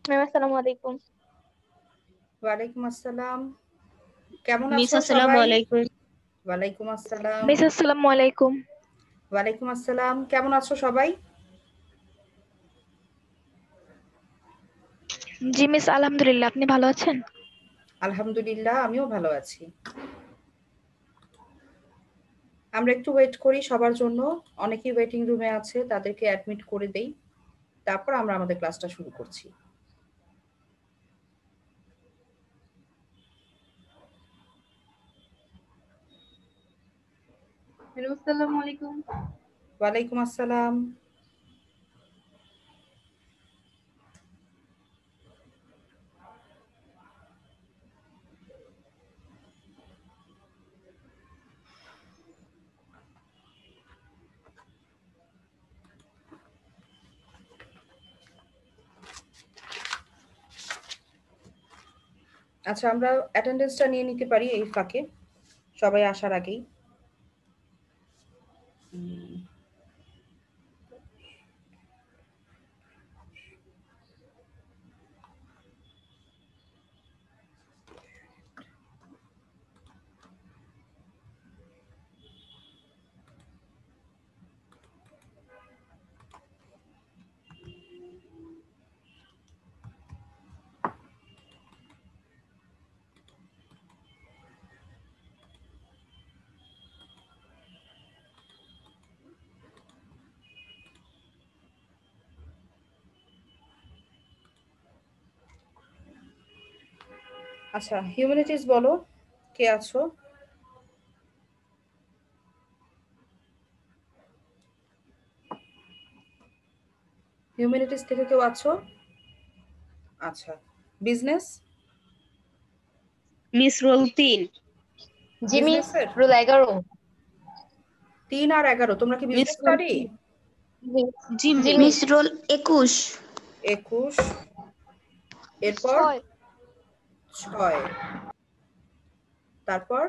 Ma'am আসসালামু আলাইকুম। ওয়ালাইকুম আসসালাম। কেমন মিস আছো আসসালামু সবাই? আলাইকুম। ওয়ালাইকুম আসসালাম। মিস আসসালামু আলাইকুম। ওয়ালাইকুম আসসালাম। কেমন আছো সবাই? জি মিস, আলহামদুলিল্লাহ, আপনি ভালো আছেন? আলহামদুলিল্লাহ, আমিও ভালো আছি। আমরা একটু ওয়েট করি সবার জন্য। অনেকেই ওয়েটিং রুমে আছে, তাদেরকে অ্যাডমিট করে দেই, তারপর আমরা আমাদের ক্লাসটা শুরু করছি। হ্যালো, আসসালামু আলাইকুম। ওয়ালাইকুম আসসালাম। আচ্ছা, আমরা অ্যাটেন্ডেন্সটা নিয়ে নিতে পারি এই ফাঁকে, সবাই আসার আগেই। আচ্ছা, হিউম্যানিটিজ বলো, কে আছো? হিউম্যানিটিজ থেকে কেউ আছো? আচ্ছা, বিজনেস? Miss roll 3। জি মিস, বিজনেসের রোল 11। 3 আর 11, তোমরা কি মিস বিজনেস রোল স্টাডি? জি জি মিস। মিস। Miss roll 21। 21, এরপর 6। 6, তারপর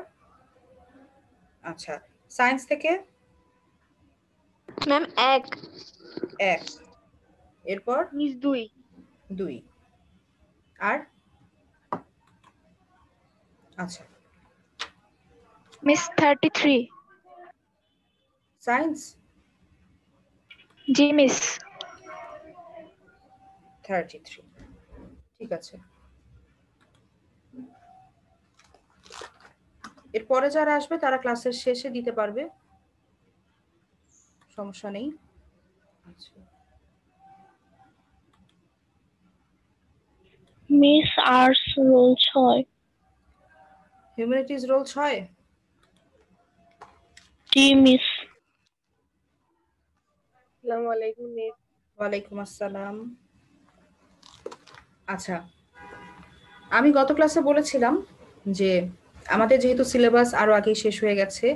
আচ্ছা, সায়েন্স থেকে ম্যাম 1। 1, এরপর মিস 2। 2, আর আচ্ছা, মিস 33। সায়েন্স জি মিস। 33, ঠিক আছে। এরপরে যারা আসবে তারা ক্লাসের শেষে দিতে পারবে, সমস্যা নেই। আচ্ছা, miss arts roll 6। Humanities roll 6। জি মিস। আসসালামু আলাইকুম মিস। ওয়ালাইকুম আসসালাম। আচ্ছা, আমি গত ক্লাসে বলেছিলাম যে আমাদের যেহেতু সিলেবাস আরো আগেই শেষ হয়ে গেছে,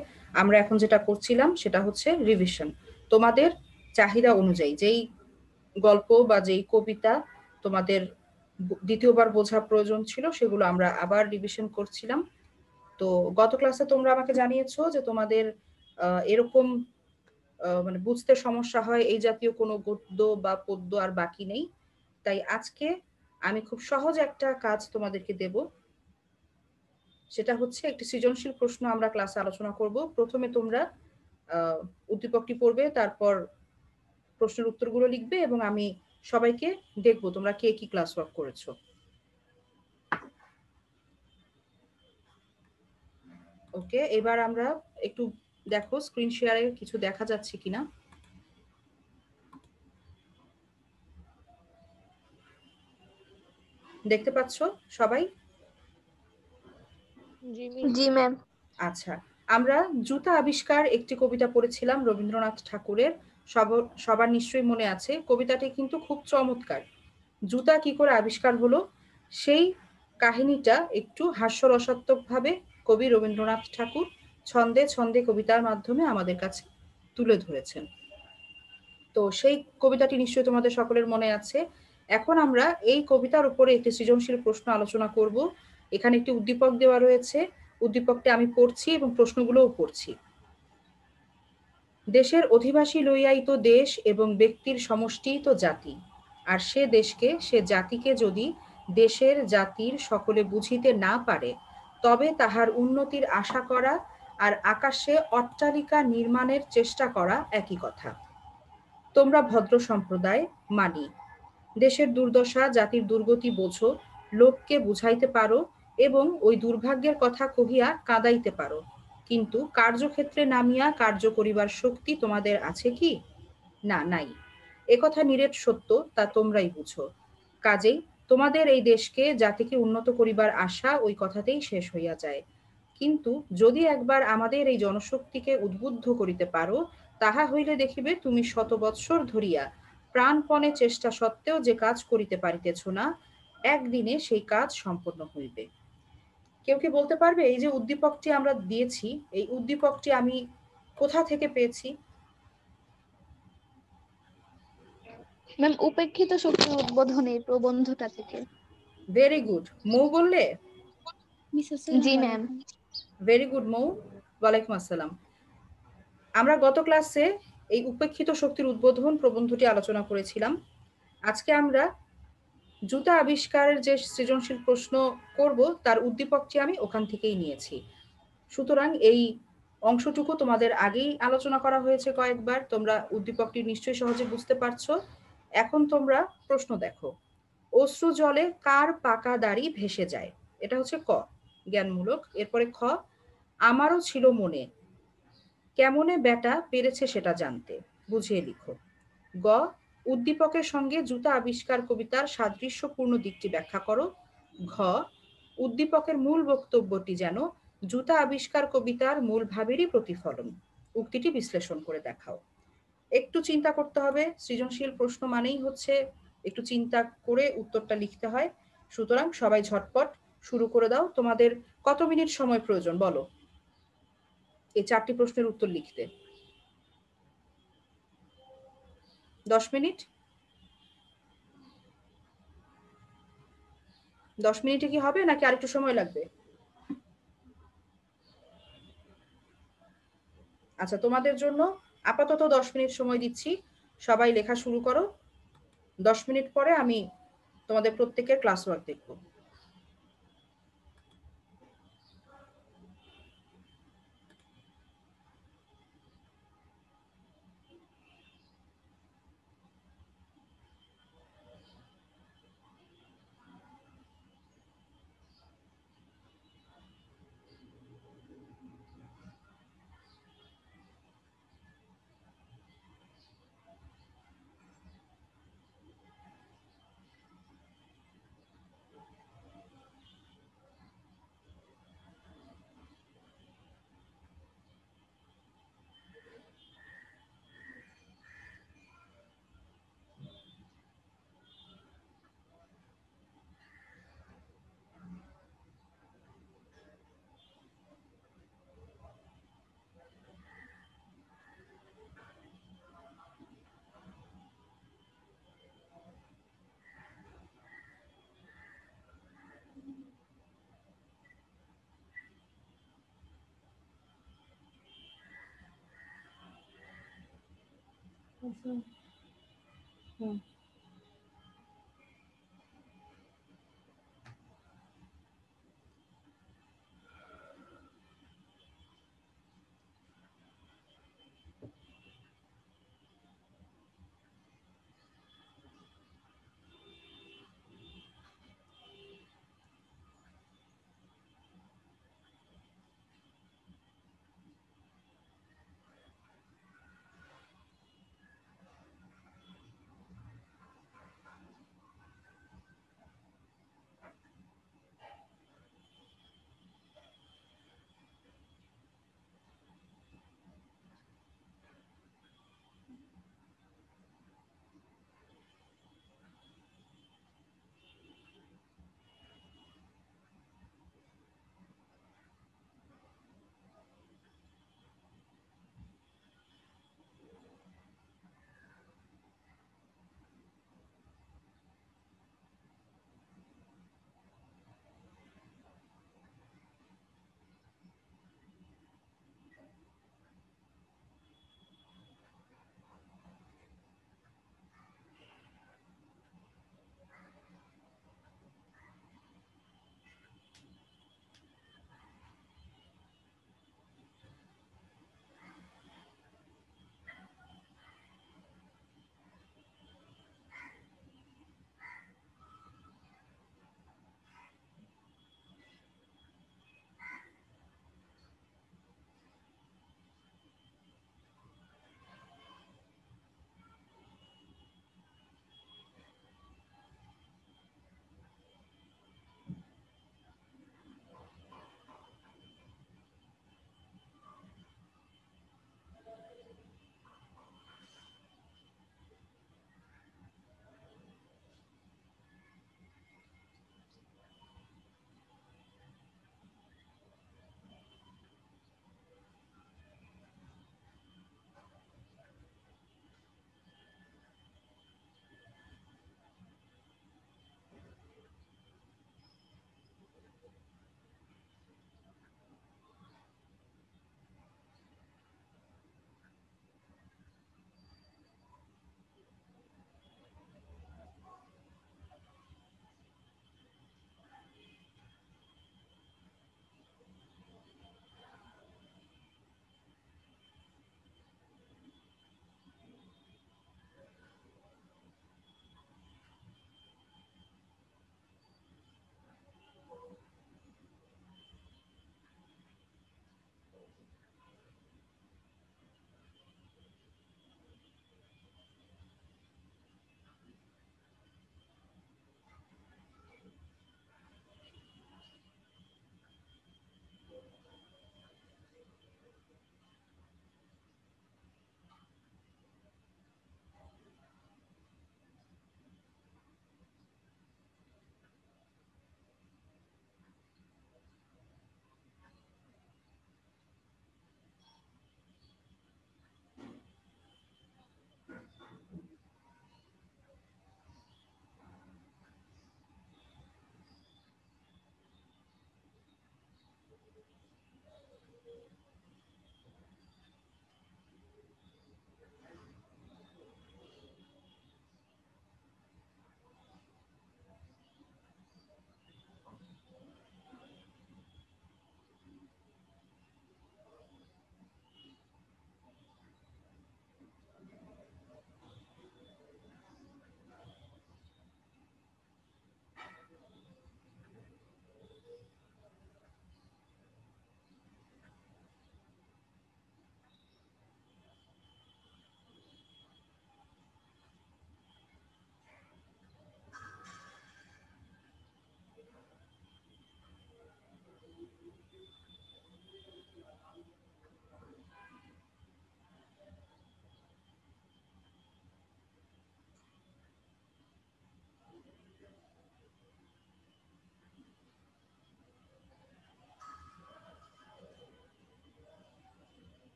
আমরা এখন যেটা করছিলাম সেটা হচ্ছে রিভিশন। তোমাদের চাহিদা অনুযায়ী যেই গল্প বা যেই কবিতা তোমাদের দ্বিতীয়বার বোঝা প্রয়োজন ছিল, সেগুলো আমরা আবার রিভিশন করছিলাম। তো গত ক্লাসে তোমরা আমাকে জানিয়েছো যে তোমাদের এরকম মানে বুঝতে সমস্যা হয়, এই জাতীয় কোনো গদ্য বা পদ্য আর বাকি নেই। তাই আজকে আমি খুব সহজ একটা কাজ তোমাদেরকে দেব, সেটা হচ্ছে একটি সৃজনশীল প্রশ্ন আমরা ক্লাসে আলোচনা করব। প্রথমে তোমরা উদ্দীপকটি পড়বে, তারপর প্রশ্নের উত্তরগুলো লিখবে, এবং আমি সবাইকে দেখবো তোমরা কে কি ক্লাস ওয়ার্ক করেছো। ওকে, এবার আমরা একটু দেখো স্ক্রিন শেয়ারে কিছু দেখা যাচ্ছে কিনা। দেখতে পাচ্ছ সবাই? জি ম্যাম। আচ্ছা, আমরা জুতা আবিষ্কার একটি কবিতা পড়েছিলাম রবীন্দ্রনাথ ঠাকুরের। সবার নিশ্চয়ই মনে আছে, কবিতাটি কিন্তু খুব চমৎকার। জুতা কি করে আবিষ্কার হলো সেই কাহিনীটা একটু হাস্যরসাত্মকভাবে কবি রবীন্দ্রনাথ ঠাকুর ছন্দে ছন্দে কবিতার মাধ্যমে আমাদের কাছে তুলে ধরেছেন। তো সেই কবিতাটি নিশ্চয়ই তোমাদের সকলের মনে আছে। এখন আমরা এই কবিতার উপরে একটি সৃজনশীল প্রশ্ন আলোচনা করব। এখানে একটি উদ্দীপক দেওয়া রয়েছে, উদ্দীপকটি আমি পড়ছি এবং প্রশ্নগুলোও পড়ছি। দেশের অধিবাসী লইয়াই তো দেশ, এবং ব্যক্তির সমষ্টিই তো জাতি। আর সে দেশকে সে জাতিকে যদি দেশের জাতির সকলে বুঝিতে না পারে, তবে তাহার উন্নতির আশা করা আর আকাশে অট্টালিকা নির্মাণের চেষ্টা করা একই কথা। তোমরা ভদ্র সম্প্রদায়, মানি। দেশের দুর্দশা জাতির দুর্গতি বোঝো, লোককে বুঝাইতে পারো এবং ওই দুর্ভাগ্যের কথা কহিয়া কাঁদাইতে পারো, কিন্তু কার্যক্ষেত্রে নামিয়া কার্য করিবার শক্তি তোমাদের আছে কি? না, নাই। একথা নিরেট সত্য, তা তোমরাই বুঝো। কাজেই তোমাদের এই দেশকে জাতিকে উন্নত করিবার আশা ওই কথাতেই শেষ হইয়া যায়। কিন্তু যদি একবার আমাদের এই জনশক্তিকে উদ্বুদ্ধ করিতে পারো, তাহা হইলে দেখিবে তুমি শত বৎসর ধরিয়া প্রাণপণে চেষ্টা সত্ত্বেও যে কাজ করিতে পারিতেছ না, একদিনে সেই কাজ সম্পন্ন হইবে। কেউ কি বলতে পারবে এই যে উদ্দীপকটি আমরা দিয়েছি, এই উদ্দীপকটি আমি কোথা থেকে পেয়েছি? ম্যাম, উপেক্ষিত শক্তি উদ্বোধনী প্রবন্ধটা থেকে। Very good. মৌ বললে? জি ম্যাম। Very good Mou. ওয়ালাইকুম আসসালাম। আমরা গত ক্লাসে এই উপেক্ষিত শক্তির উদ্বোধন প্রবন্ধটি আলোচনা করেছিলাম। আজকে আমরা জুতা আবিষ্কারের যে সৃজনশীল প্রশ্ন করব, তার উদ্দীপকটি আমি ওখান থেকেই নিয়েছি। সুতরাং এই অংশটুকু তোমাদের আগেই আলোচনা করা হয়েছে কয়েকবার, তোমরা উদ্দীপকটি নিশ্চয়ই সহজে বুঝতে পারছো। এখন তোমরা প্রশ্ন দেখো। অশ্রু জলে কার পাকা দাড়ি ভেসে যায়? এটা হচ্ছে ক, জ্ঞানমূলক। এরপরে খ, আমারও ছিল মনে, কেমনে বেটা পেরেছে সেটা জানতে, বুঝিয়ে লিখো। গ, উদ্দীপকের সঙ্গে জুতা আবিষ্কার কবিতার সাদৃশ্যপূর্ণ দিকটি ব্যাখ্যা করো। ঘ, উদ্দীপকের মূল বক্তব্যটি যেন জুতা আবিষ্কার কবিতার মূল ভাবেরই প্রতিফলন, উক্তিটি বিশ্লেষণ করে দেখাও। একটু চিন্তা করতে হবে, সৃজনশীল প্রশ্ন মানেই হচ্ছে একটু চিন্তা করে উত্তরটা লিখতে হয়। সুতরাং সবাই ঝটপট শুরু করে দাও। তোমাদের কত মিনিট সময় প্রয়োজন বলো এই 4টি প্রশ্নের উত্তর লিখতে? 10 মিনিট? 10 মিনিটে কি হবে নাকি আরেকটু সময় লাগবে? আচ্ছা, তোমাদের জন্য আপাতত 10 মিনিট সময় দিচ্ছি। সবাই লেখা শুরু করো। 10 মিনিট পরে আমি তোমাদের প্রত্যেকের ক্লাস ওয়ার্ক দেখব।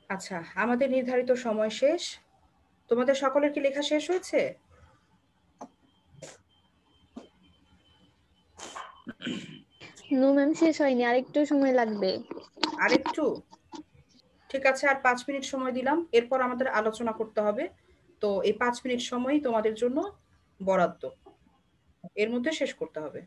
আচ্ছা, আমাদের নির্ধারিত সময় শেষ। তোমাদের সকলের কি লেখা শেষ হয়েছে? নো ম্যাম, শেষ হয়নি, আরেকটু সময় লাগবে। আরেকটু? ঠিক আছে, আর 5 মিনিট সময় দিলাম, এরপর আমাদের আলোচনা করতে হবে। তো এই 5 মিনিট সময় তোমাদের জন্য বরাদ্দ, এর মধ্যে শেষ করতে হবে।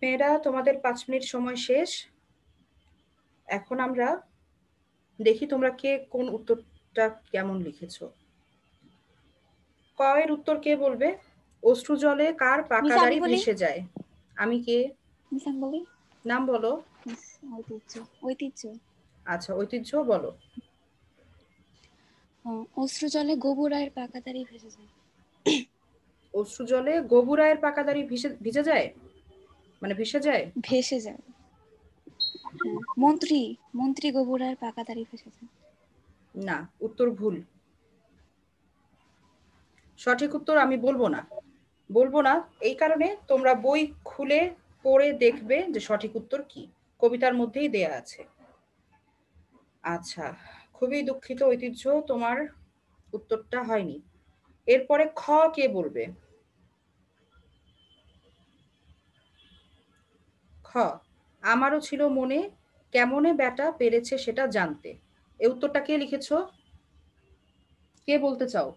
মেয়েরা, তোমাদের 5 মিনিট সময় শেষ। এখন আমরা দেখি তোমরা কে কোন উত্তরটা কেমন লিখেছো। ক এর উত্তর কে বলবে? অশ্রু জলে কার পাকা মিস আমি দাড়ি বলি ভেসে যায়? আমি কে? মিস আমি বলি নাম বলো। মিস ঐতিহ্য ঐতিহ্য আচ্ছা, ঐতিহ্য বলো। অশ্রু জলে গোবরায়ের পাকা দাড়ি ভেসে যায়। অশ্রু জলে গবুরায়ের পাকা দাড়ি ভিজে যায়, মানে ভেসে যায়। ভেসে যায়। মন্ত্রী মন্ত্রী গোবরায়ের পাকা দাড়ি ভেসে যায়। না, উত্তর ভুল। সঠিক উত্তর আমি বলবো না এই কারণে তোমরা বই খুলে পড়ে দেখবে যে সঠিক উত্তর কি, কবিতার মধ্যেই দেয়া আছে। আচ্ছা, খুবই দুঃখিত ঐতিহ্য, তোমার উত্তরটা হয়নি। এরপরে খ কে বলবে? খ, আমারও ছিল মনে কেমনে বেটা পেরেছে সেটা জানতে। এই উত্তরটা কে লিখেছো? কে বলতে চাও?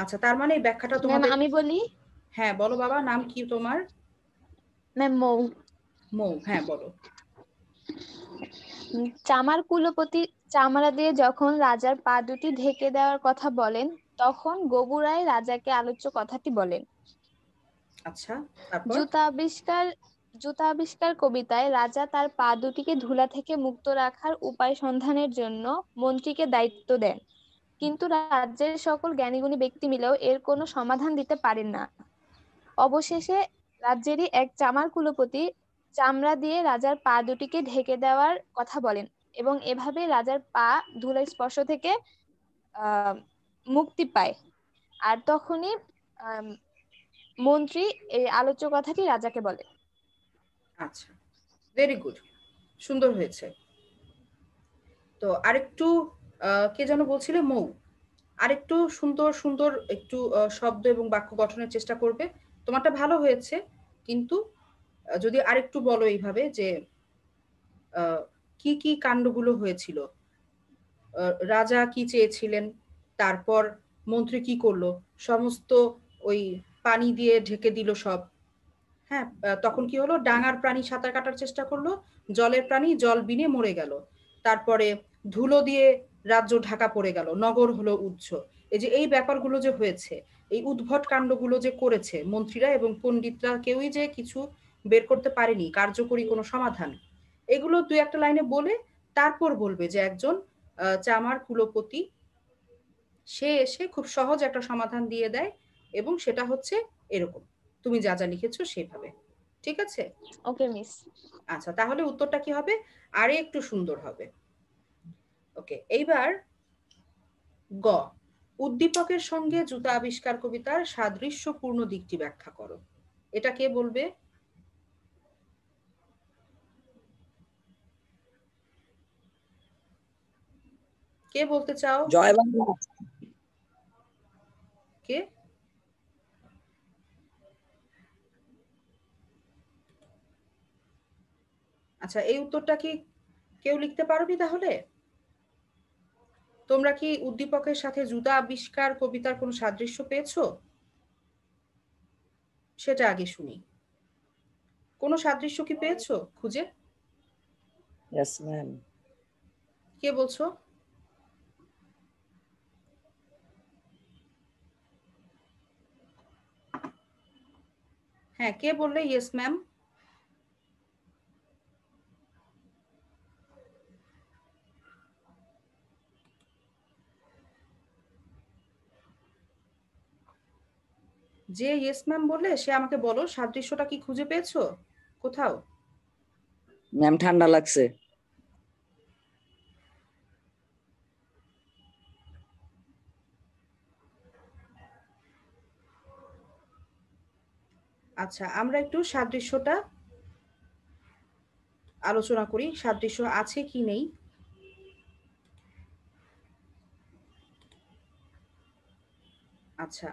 আচ্ছা, তার মানে এই ব্যাখ্যাটা ম্যাম তোমাদের। আমি বলি। হ্যাঁ বলো বাবা, নাম কি তোমার? ম্যাম মৌ। মৌ, হ্যাঁ বলো। চামার কুলপতি চামড়া দিয়ে যখন রাজার পা দুটি ঢেকে দেওয়ার কথা বলেন, তখন গবুরাই রাজাকে আলোচ্য কথাটি বলেন। আচ্ছা, তারপর? জুতা আবিষ্কার জুতা আবিষ্কার কবিতায় রাজা তার পা দুটিকে ধুলা থেকে মুক্ত রাখার উপায় সন্ধানের জন্য মন্ত্রীকে দায়িত্ব দেন, কিন্তু রাজ্যের সকল জ্ঞানীগুণী ব্যক্তি মিলেও এর কোনো সমাধান দিতে পারেন না। অবশেষে রাজ্যেরই এক চামার কুলপতি চামড়া দিয়ে রাজার পা দুটিকে ঢেকে দেওয়ার কথা বলেন, এবং এভাবে রাজার পা ধুলার স্পর্শ থেকে আহ মুক্তি পায়। আর তখনই আহ মন্ত্রী এই আলোচ্য কথাটি রাজাকে বলে। আচ্ছা, ভেরি গুড, সুন্দর হয়েছে। তো আরেকটু কে যেন বলছিলে? মৌ। আরেকটু সুন্দর সুন্দর একটু শব্দ এবং বাক্য গঠনের চেষ্টা করবে। তোমারটা ভালো হয়েছে, কিন্তু যদি আরেকটু বলো এইভাবে যে কি কি কাণ্ডগুলো হয়েছিল, রাজা কি চেয়েছিলেন, তারপর মন্ত্রী কি করলো, সমস্ত ওই পানি দিয়ে ঢেকে দিল সব। হ্যাঁ, তখন কি হলো? ডাঙার প্রাণী সাঁতার কাটার চেষ্টা করলো, জলের প্রাণী জল বিনে মরে গেল। তারপরে ধুলো দিয়ে রাজ্য ঢাকা পড়ে গেল, নগর হলো উচ্চ। এই যে এই ব্যাপারগুলো যে হয়েছে, এই উদ্ভট কাণ্ডগুলো যে করেছে মন্ত্রীরা এবং পণ্ডিতরা, কেউই যে কিছু বের করতে পারেনি কার্যকরী কোনো সমাধান। এগুলো দুই একটা লাইনে বলে তারপর বলবে যে একজন চামার কুলপতি, সে এসে খুব সহজ একটা সমাধান দিয়ে দেয়, এবং সেটা হচ্ছে এরকম, তুমি যা যা লিখেছো সেভাবে। ঠিক আছে? ওকে মিস। আচ্ছা, তাহলে উত্তরটা কি হবে? আরে একটু সুন্দর হবে। ওকে, এইবার গ, উদ্দীপকের সঙ্গে জুতা আবিষ্কার কবিতার সাদৃশ্যপূর্ণ দিকটি ব্যাখ্যা করো। এটা কে বলবে? কে বলতে চাও? জয় বাংলা। কে? আচ্ছা, এই উত্তরটা কি কেউ লিখতে পারোনি তাহলে? তোমরা কি উদ্দীপকের সাথে জুতা আবিষ্কার কবিতার কোনো সাদৃশ্য পেয়েছো? সেটা আগে শুনি। কোনো সাদৃশ্য কি পেয়েছো খুঁজে? Yes ma'am. কে বলছো? হ্যাঁ, কে বললে ইয়েস ম্যাম? যে ইয়েস ম্যাম বললে সে আমাকে বলো, সাদৃশ্যটা কি খুঁজে পেয়েছো কোথাও? ম্যাম ঠান্ডা লাগছে। আচ্ছা, আমরা একটু সাদৃশ্যটা আলোচনা করি, সাদৃশ্য আছে কি নেই। আচ্ছা,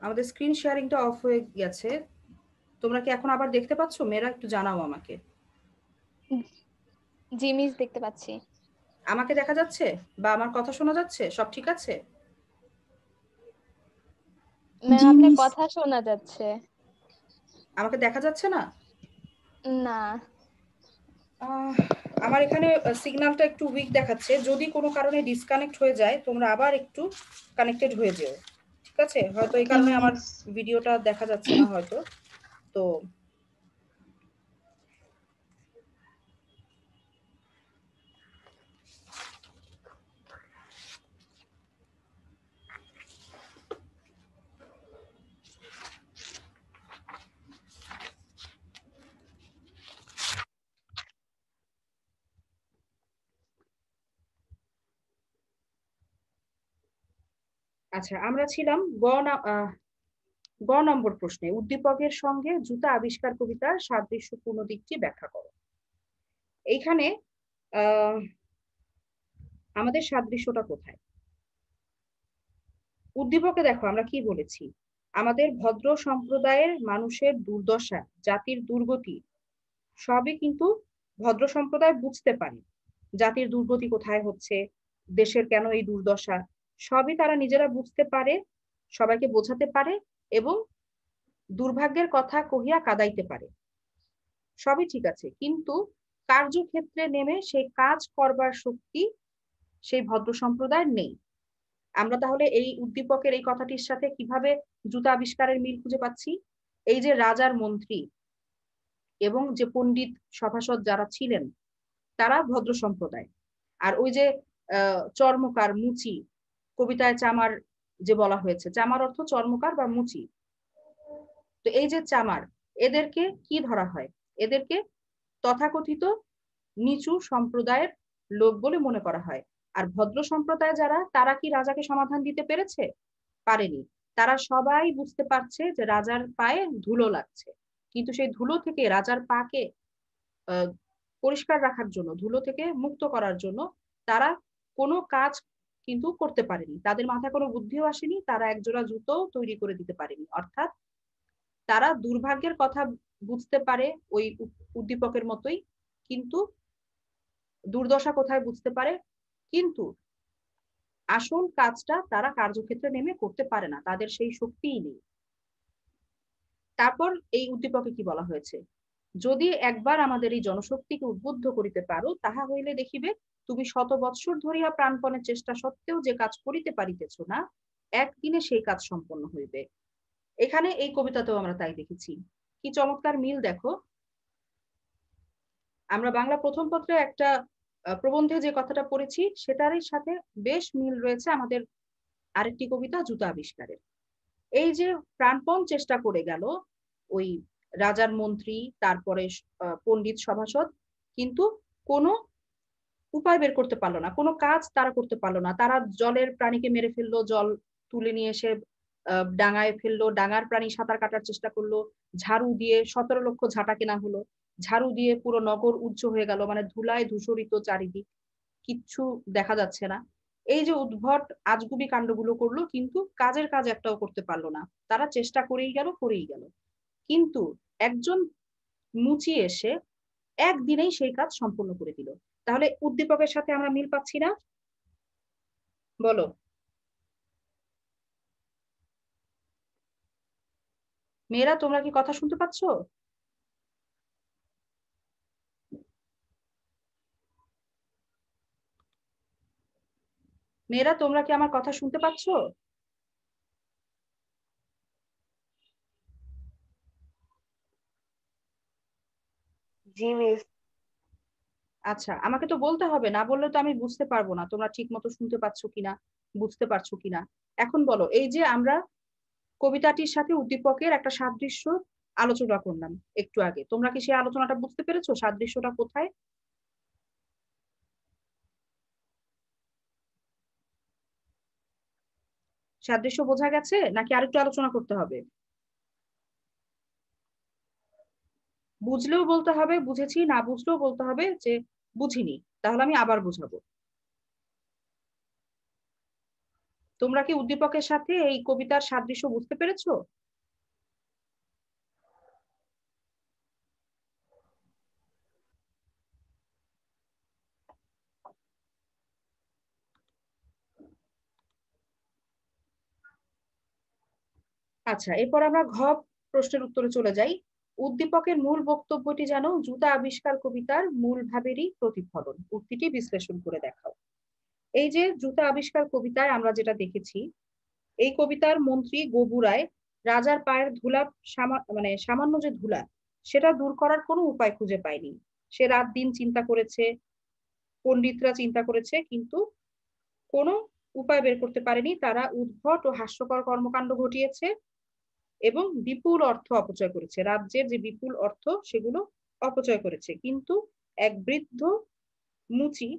আমাদের স্ক্রিন শেয়ারিংটা অফ হয়ে গেছে, তোমরা কি এখন আবার দেখতে পাচ্ছ? মেয়েরা একটু জানাও আমাকে। জি মিস, দেখতে পাচ্ছি। আমাকে দেখা যাচ্ছে বা আমার কথা শোনা যাচ্ছে? সব ঠিক আছে? ম্যাম, আপনার কথা শোনা যাচ্ছে। আমাকে দেখা যাচ্ছে না? না। আহ, আমার এখানে সিগন্যালটা একটু উইক দেখাচ্ছে। যদি কোনো কারণে ডিসকানেক্ট হয়ে যায় তোমরা আবার একটু কানেক্টেড হয়ে যেও, ঠিক আছে? হয়তো এই কারণে আমার ভিডিওটা দেখা যাচ্ছে না হয়তো। তো আচ্ছা, আমরা ছিলাম গ নম্বর প্রশ্নে, উদ্দীপকের সঙ্গে জুতা আবিষ্কার কবিতার সাদৃশ্যপূর্ণ দিকটি ব্যাখ্যা করো। এইখানে আহ আমাদের সাদৃশ্যটা কোথায়? উদ্দীপকে দেখো আমরা কি বলেছি, আমাদের ভদ্র সম্প্রদায়ের মানুষের দুর্দশা, জাতির দুর্গতি সবই কিন্তু ভদ্র সম্প্রদায় বুঝতে পারে। জাতির দুর্গতি কোথায় হচ্ছে, দেশের কেন এই দুর্দশা, সবই তারা নিজেরা বুঝতে পারে, সবাইকে বোঝাতে পারে এবং দুর্ভাগ্যের কথা কহিয়া কাঁদাইতে পারে। সবই ঠিক আছে, কিন্তু কার্যক্ষেত্রে নেমে সেই কাজ করবার শক্তি সেই ভদ্র সম্প্রদায়ের নেই। আমরা তাহলে এই উদ্দীপকের এই কথাটির সাথে কিভাবে জুতা আবিষ্কারের মিল খুঁজে পাচ্ছি? এই যে রাজার মন্ত্রী এবং যে পণ্ডিত সভাসদ যারা ছিলেন তারা ভদ্র সম্প্রদায়, আর ওই যে চর্মকার মুচি, কবিতায় চামার যে বলা হয়েছে, চামার অর্থ চর্মকার বা মুচি। তো এই যে চামার, এদেরকে কি ধরা হয়? এদেরকে তথাকথিত নিচু সম্প্রদায়ের লোক বলে মনে করা হয়। আর ভদ্র সম্প্রদায় যারা, তারা কি রাজাকে সমাধান দিতে পেরেছে? পারেনি। তারা সবাই বুঝতে পারছে যে রাজার পায়ে ধুলো লাগছে, কিন্তু সেই ধুলো থেকে রাজার পাকে পরিষ্কার রাখার জন্য, ধুলো থেকে মুক্ত করার জন্য তারা কোনো কাজ কিন্তু করতে পারেনি। তাদের মাথায় কোনো বুদ্ধিও আসেনি, তারা একজোড়া জুতো তৈরি করে দিতে পারেনি। অর্থাৎ তারা দুর্ভাগ্যের কথা বুঝতে পারে ওই উদ্দীপকের মতোই, কিন্তু দুর্দশা কোথায় বুঝতে পারে, কিন্তু আসল কাজটা তারা কার্যক্ষেত্রে নেমে করতে পারে না, তাদের সেই শক্তিই নেই। তারপর এই উদ্দীপকে কি বলা হয়েছে, যদি একবার আমাদের এই জনশক্তিকে উদ্বুদ্ধ করিতে পারো, তাহা হইলে দেখিবে তুমি শত বৎসর ধরিয়া প্রাণপণের চেষ্টা সত্ত্বেও যে কাজ করিতে পারিতেছ না, একদিনে সেই কাজ সম্পন্ন হইবে। এখানে এই কবিতাতেও আমরা তাই দেখেছি। কি চমৎকার মিল দেখো। আমরা বাংলা প্রথম পত্রে একটা প্রবন্ধে যে কথাটা পড়েছি সেটারই সাথে বেশ মিল রয়েছে আমাদের আরেকটি কবিতা জুতা আবিষ্কারের। এই যে প্রাণপণ চেষ্টা করে গেল ওই রাজার মন্ত্রী, তারপরে পণ্ডিত সভাসদ, কিন্তু কোনো উপায় বের করতে পারলো না, কোনো কাজ তারা করতে পারলো না। তারা জলের প্রাণীকে মেরে ফেললো, জল তুলে নিয়ে এসে ডাঙায় ফেললো, ডাঙার প্রাণী সাঁতার কাটার চেষ্টা করলো, ঝাড়ু দিয়ে 17 লক্ষ ঝাঁটা কেনা হলো, ঝাড়ু দিয়ে পুরো নগর উজ্জ্ব হয়ে গেল, মানে ধুলায় ধূসরিত চারিদিক, কিচ্ছু দেখা যাচ্ছে না। এই যে উদ্ভট আজগুবি কাণ্ডগুলো করলো, কিন্তু কাজের কাজ একটাও করতে পারলো না। তারা চেষ্টা করেই গেল। কিন্তু একজন মুচি এসে একদিনেই সেই কাজ সম্পূর্ণ করে দিল। তাহলে উদ্দীপকের সাথে আমরা মিল পাচ্ছি না? বলো। মেয়েরা তোমরা কি কথা শুনতে পাচ্ছ? মেয়েরা তোমরা কি আমার কথা শুনতে পাচ্ছ? জি মিস। আচ্ছা, আমাকে তো বলতে হবে, না বললে তো আমি বুঝতে পারবো না তোমরা ঠিক মতো শুনতে পাচ্ছ কিনা, বুঝতে পারছো কিনা। এখন বলো, এই যে আমরা কবিতাটির সাথে উদ্দীপকের একটা সাদৃশ্য আলোচনা করলাম একটু আগে, তোমরা কি সেই আলোচনাটা বুঝতে পেরেছো? সাদৃশ্যটা কোথায়? সাদৃশ্য বোঝা গেছে নাকি আরেকটু আলোচনা করতে হবে? বুঝলেও বলতে হবে বুঝেছি, না বুঝলেও বলতে হবে যে বুঝিনি, তাহলে আমি আবার বুঝাবো। তোমরা কি উদ্দীপকের সাথে এই কবিতার সাদৃশ্য বুঝতে পেরেছো? আচ্ছা, এরপর আমরা ঘ প্রশ্নের উত্তরে চলে যাই। উদ্দীপকের মূল বক্তব্যটি যেন জুতা আবিষ্কার কবিতার মূল ভাবেরই প্রতিফলন। উক্তিটি বিশ্লেষণ করে দেখাও। এই যে জুতা আবিষ্কার কবিতায় আমরা যেটা দেখেছি, এই কবিতার মন্ত্রী গবুরায় রাজার পায়ের ধুলা মানে সামান্য যে ধুলা, সেটা দূর করার কোনো উপায় খুঁজে পায়নি। সে রাত দিন চিন্তা করেছে, পণ্ডিতরা চিন্তা করেছে, কিন্তু কোনো উপায় বের করতে পারেনি। তারা উদ্ভট ও হাস্যকর কর্মকাণ্ড ঘটিয়েছে এবং বিপুল অর্থ অপচয় করেছে। রাজ্যের যে বিপুল অর্থ সেগুলো অপচয় করেছে। কিন্তু এক বৃদ্ধ মুচি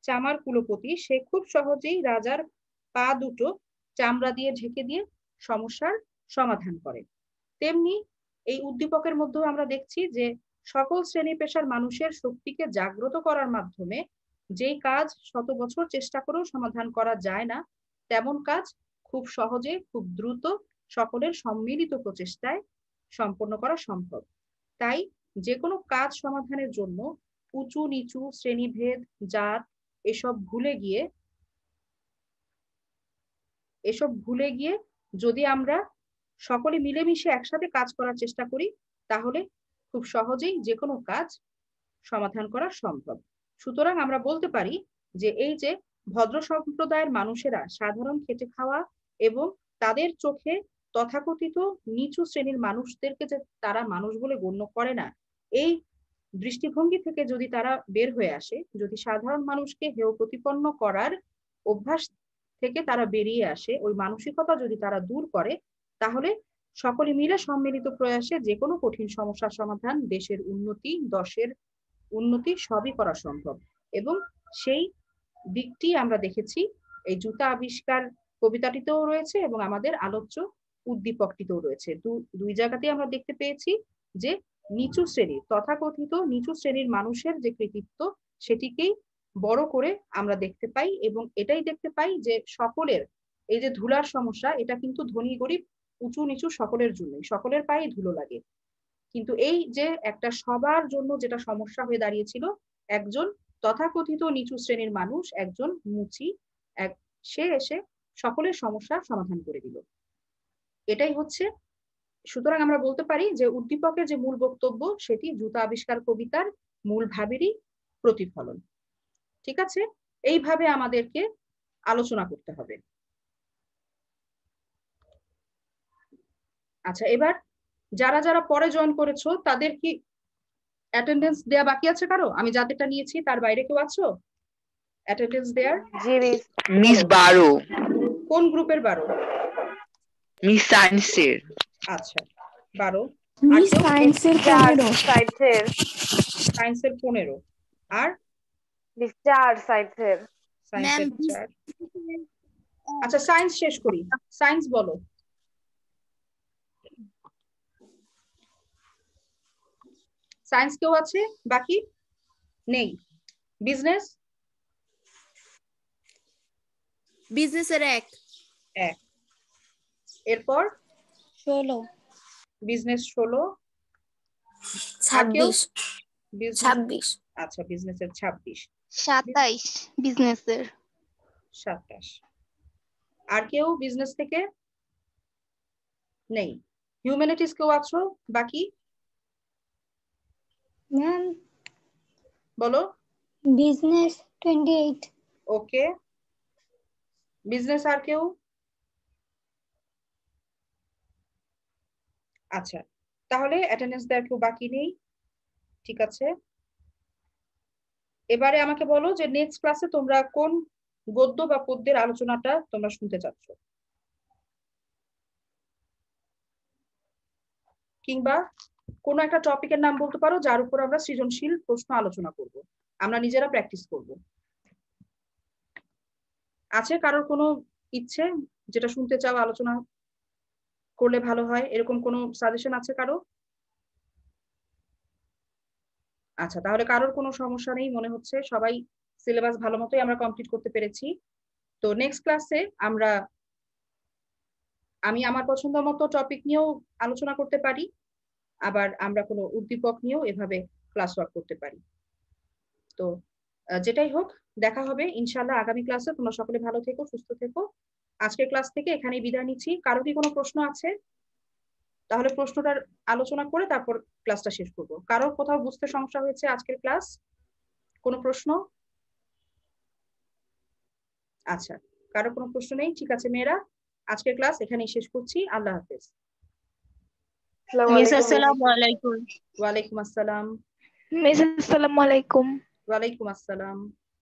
চামার কুলপতি, সে খুব সহজেই রাজার পা দুটো চামড়া দিয়ে ঢেকে দিয়ে সমস্যার সমাধান করে। তেমনি এই উদ্দীপকের মধ্যেও আমরা দেখছি যে সকল শ্রেণী পেশার মানুষের শক্তিকে জাগ্রত করার মাধ্যমে যেই কাজ শত বছর চেষ্টা করেও সমাধান করা যায় না, তেমন কাজ খুব সহজে, খুব দ্রুত সকলের সম্মিলিত প্রচেষ্টায় সম্পন্ন করা সম্ভব। তাই যে কোনো কাজ সমাধানের জন্য উঁচু নিচু, শ্রেণীভেদ, জাত এসব ভুলে গিয়ে যদি আমরা সকলে মিলেমিশে একসাথে কাজ করার চেষ্টা করি, তাহলে খুব সহজেই যে কোনো কাজ সমাধান করা সম্ভব। সুতরাং আমরা বলতে পারি যে এই যে ভদ্র সম্প্রদায়ের মানুষেরা সাধারণ খেটে খাওয়া এবং তাদের চোখে তথাকথিত নিচু শ্রেণীর মানুষদেরকে যে তারা মানুষ বলে গণ্য করে না, এই দৃষ্টিভঙ্গি থেকে যদি তারা বের হয়ে আসে, যদি সাধারণ মানুষকে হেয় প্রতিপন্ন করার অভ্যাস থেকে তারা বেরিয়ে আসে, ওই মানসিকতা যদি তারা দূর করে, তাহলে সকলে মিলে সম্মিলিত প্রয়াসে যে কোনো কঠিন সমস্যার সমাধান, দেশের উন্নতি, দশের উন্নতি সবই করা সম্ভব। এবং সেই দিকটি আমরা দেখেছি এই জুতা আবিষ্কার কবিতাটিতেও রয়েছে এবং আমাদের আলোচ্য উদ্দীপকটিতেও রয়েছে। দুই জায়গাতেই আমরা দেখতে পেয়েছি যে নিচু শ্রেণীর, তথাকথিত নিচু শ্রেণীর মানুষের যে কৃতিত্ব, সেটিকেই বড় করে আমরা দেখতে পাই এবং এটাই দেখতে পাই যে সকলের এই যে ধুলার সমস্যা, এটা কিন্তু ধনী গরিব উঁচু নিচু সকলের জন্যই, সকলের পায়ে ধুলো লাগে। কিন্তু এই যে একটা সবার জন্য যেটা সমস্যা হয়ে দাঁড়িয়েছিল, একজন তথাকথিত নিচু শ্রেণীর মানুষ, একজন মুচি, সে এসে সকলের সমস্যার সমাধান করে দিল। এটাই হচ্ছে, সুতরাং আমরা বলতে পারি যে উদ্দীপকের যে মূল বক্তব্য, সেটি জুতা আবিষ্কার কবিতার মূল ভাবেরই প্রতিফলন। ঠিক আছে, এইভাবে আমাদেরকে আলোচনা করতে হবে। আচ্ছা, এবার যারা যারা পরে জয়েন করেছো তাদের কি অ্যাটেন্ডেন্স দেয়া বাকি আছে কারো? আমি যাদেরটা নিয়েছি তার বাইরে কেউ আছো অ্যাটেন্ডেন্স দেয়ার? জি মিস। মিস 12। কোন গ্রুপের 12? মিস সায়েন্সের। আচ্ছা 12। মিস সায়েন্সের 15। সায়েন্সের। সায়েন্সের 15। আর মিস 4 সায়েন্সের। সায়েন্সের 4। আচ্ছা, সায়েন্স শেষ করি। সায়েন্স বলো। সায়েন্স কেউ আছে বাকি? নেই। বিজনেস? বিজনেসের 1। এরপর 16। বিজনেস 16। 26। 26। আচ্ছা, বিজনেসের 26। 27 বিজনেসের। 27। আর কেউ বিজনেস থেকে? নেই। হিউম্যানিটিস কেউ আছো বাকি? ম্যাম বলো। বিজনেস 28। ওকে। বিজনেস আর কেউ? আচ্ছা, তাহলে অ্যাটেন্ডেন্স দেওয়ার কেউ বাকি নেই। ঠিক আছে, এবারে আমাকে বলো যে নেক্সট ক্লাসে তোমরা কোন গদ্য বা পদ্যের আলোচনাটা তোমরা শুনতে চাচ্ছ, কিংবা কোন একটা টপিকের নাম বলতে পারো যার উপর আমরা সৃজনশীল প্রশ্ন আলোচনা করব, আমরা নিজেরা প্র্যাকটিস করব। আছে কারোর কোনো ইচ্ছে যেটা শুনতে চাও আলোচনা করলে ভালো হয়, এরকম কোনো সাজেশন আছে কারো? আচ্ছা, তাহলে কারোর কোনো সমস্যা নেই মনে হচ্ছে, সবাই সিলেবাস ভালো মতোই আমরা কমপ্লিট করতে পেরেছি। তো নেক্সট ক্লাসে আমি আমার পছন্দ মতো টপিক নিয়েও আলোচনা করতে পারি, আবার আমরা কোনো উদ্দীপক নিয়েও এভাবে ক্লাস ওয়ার্ক করতে পারি। তো যেটাই হোক, দেখা হবে ইনশাআল্লাহ আগামী ক্লাসে। তোমরা সকলে ভালো থেকো, সুস্থ থেকো। আজকের ক্লাস থেকে এখানেই বিদায় নিচ্ছি। কারো কি কোনো প্রশ্ন আছে? তাহলে প্রশ্নটার আলোচনা করে তারপর ক্লাসটা শেষ করব। কারোর কোথাও বুঝতে সমস্যা হয়েছে আজকের ক্লাস? কোনো প্রশ্ন? আচ্ছা, কারো কোনো প্রশ্ন নেই? ঠিক আছে মেয়েরা, আজকের ক্লাস এখানেই শেষ করছি। আল্লাহ হাফেজ। মিস আসসালামু আলাইকুম। ওয়ালাইকুম আসসালাম। মিস আসসালামু আলাইকুম। ওয়ালাইকুম আসসালাম।